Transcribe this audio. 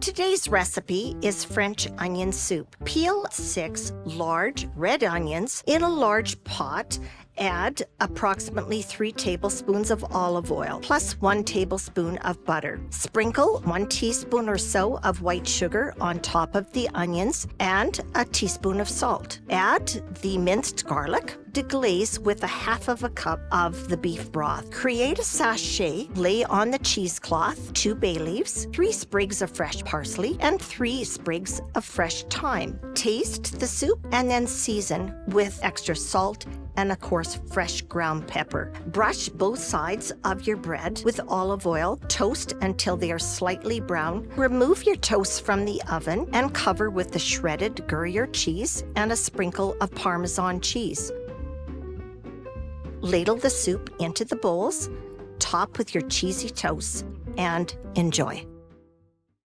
Today's recipe is French onion soup. Peel 6 large red onions in a large pot. Add approximately 3 tablespoons of olive oil plus 1 tablespoon of butter. Sprinkle 1 teaspoon or so of white sugar on top of the onions and a teaspoon of salt. Add the minced garlic. Deglaze with a half of a cup of the beef broth. Create a sachet, lay on the cheesecloth 2 bay leaves, 3 sprigs of fresh parsley, and 3 sprigs of fresh thyme. Taste the soup and then season with extra salt and, of course, fresh ground pepper. Brush both sides of your bread with olive oil. Toast until they are slightly brown. Remove your toast from the oven and cover with the shredded Gruyere cheese and a sprinkle of Parmesan cheese. Ladle the soup into the bowls, top with your cheesy toast, and enjoy.